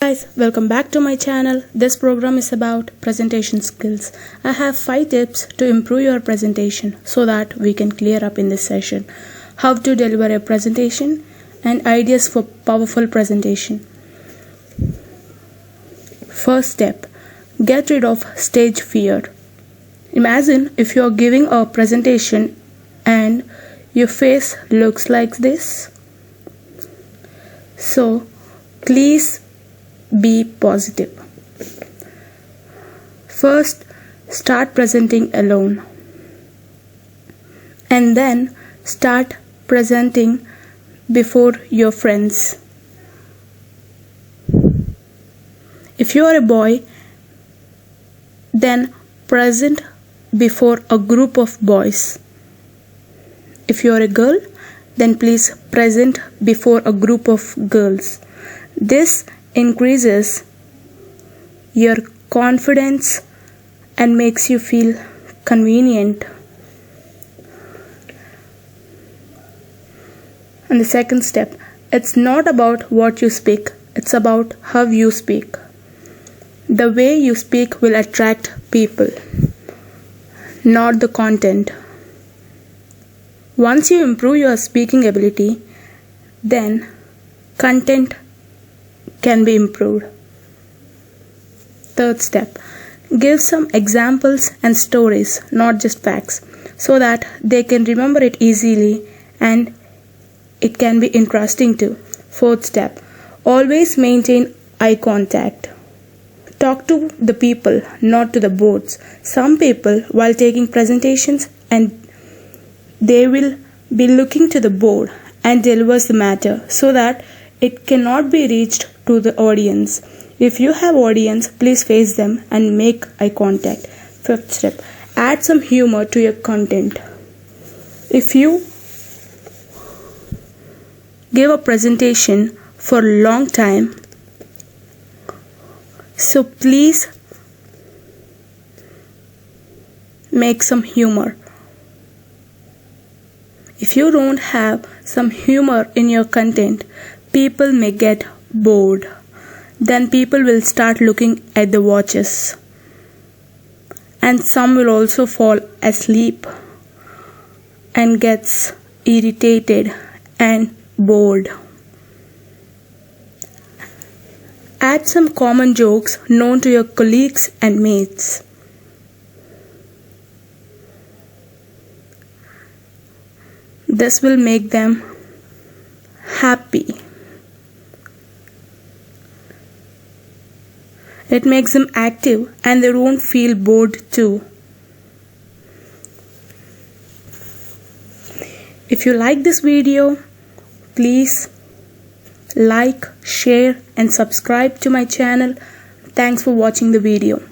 Guys, welcome back to my channel. This program is about presentation skills. I have 5 tips to improve your presentation so that we can clear up in this session. How to deliver a presentation and ideas for powerful presentation. First step, get rid of stage fear. Imagine if you are giving a presentation and your face looks like this. So please be positive. First, start presenting alone, and then start presenting before your friends. If you are a boy, then present before a group of boys. If you are a girl, then please present before a group of girls. This increases your confidence and makes you feel convenient. And the second step, it's not about what you speak, it's about how you speak. The way you speak will attract people, not the content. Once you improve your speaking ability, then content can be improved. Third step, give some examples and stories, not just facts, so that they can remember it easily and it can be interesting too. Fourth step, always maintain eye contact. Talk to the people, not to the boards. Some people, while taking presentations, and they will be looking to the board and delivers the matter so that it cannot be reached to the audience. If you have audience, please face them and make eye contact. Fifth step, add some humor to your content. If you give a presentation for a long time, so please make some humor. If you don't have some humor in your content, people may get bored. Then people will start looking at the watches. And some will also fall asleep and gets irritated and bored. Add some common jokes known to your colleagues and mates. This will make them happy. It makes them active and they won't feel bored too. If you like this video, please like, share and subscribe to my channel. Thanks for watching the video.